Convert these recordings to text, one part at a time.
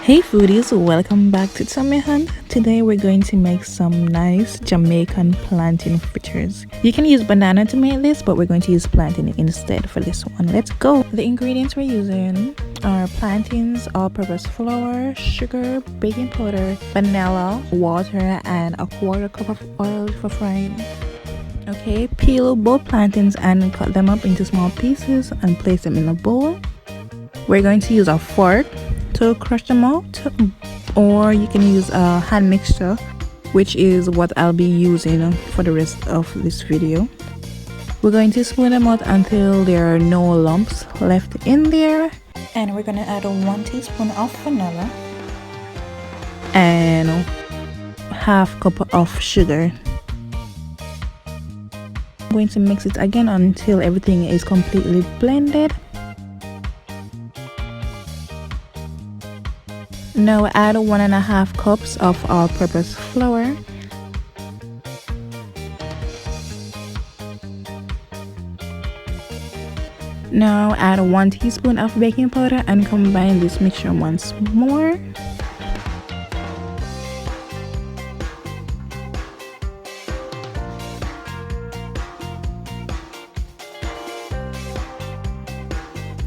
Hey foodies, welcome back to Tummy Hunt. Today we're going to make some nice Jamaican plantain fritters. You can use banana to make this, but we're going to use plantain instead for this one. Let's go. The ingredients we're using are plantains, all-purpose flour, sugar, baking powder, vanilla, water, and a quarter cup of oil for frying. Okay, peel both plantains and cut them up into small pieces and place them in a bowl. We're going to use a fork to crush them out, or you can use a hand mixture, which is what I'll be using for the rest of this video. We're going to spoon them out until there are no lumps left in there, and we're going to add 1 teaspoon of vanilla and half cup of sugar. I'm going to mix it again until everything is completely blended. Now add 1.5 cups of all-purpose flour. Now add 1 teaspoon of baking powder and combine this mixture once more.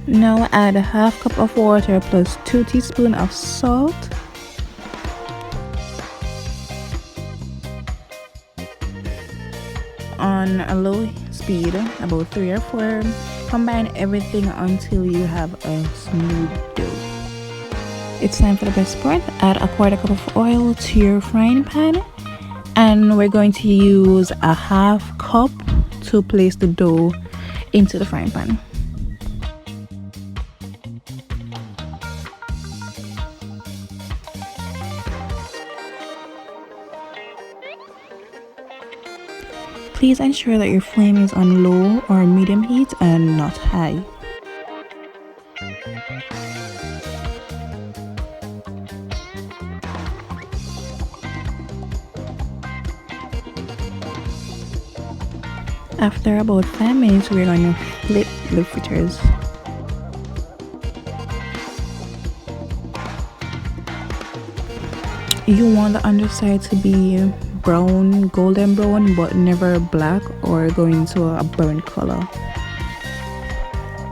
Now add a half cup of water plus 2 teaspoons of salt. On a low speed, about 3 or 4. Combine everything until you have a smooth dough. It's time for the best part. Add a quarter cup of oil to your frying pan, and we're going to use a half cup to place the dough into the frying pan. Please ensure that your flame is on low or medium heat and not high. After about 5 minutes, we're going to flip the fritters. You want the underside to be brown, golden brown, but never black or going to a burnt color.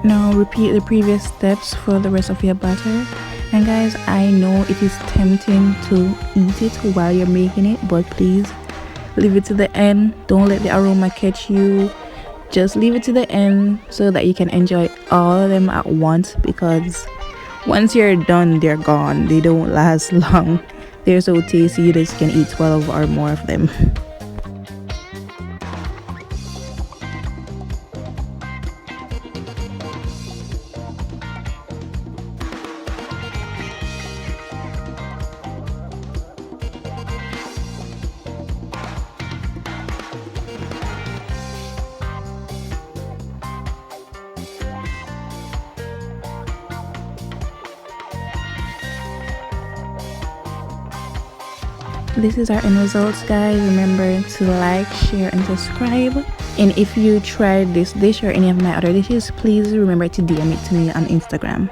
Now repeat the previous steps for the rest of your batter. And guys, I know it is tempting to eat it while you're making it, but please leave it to the end. Don't let the aroma catch you. Just leave it to the end so that you can enjoy all of them at once, because once you're done, they're gone. They don't last long. They're so tasty, you just can eat 12 or more of them. This is our end results, guys. Remember to like, share, and subscribe. And if you tried this dish or any of my other dishes, please remember to DM it to me on Instagram.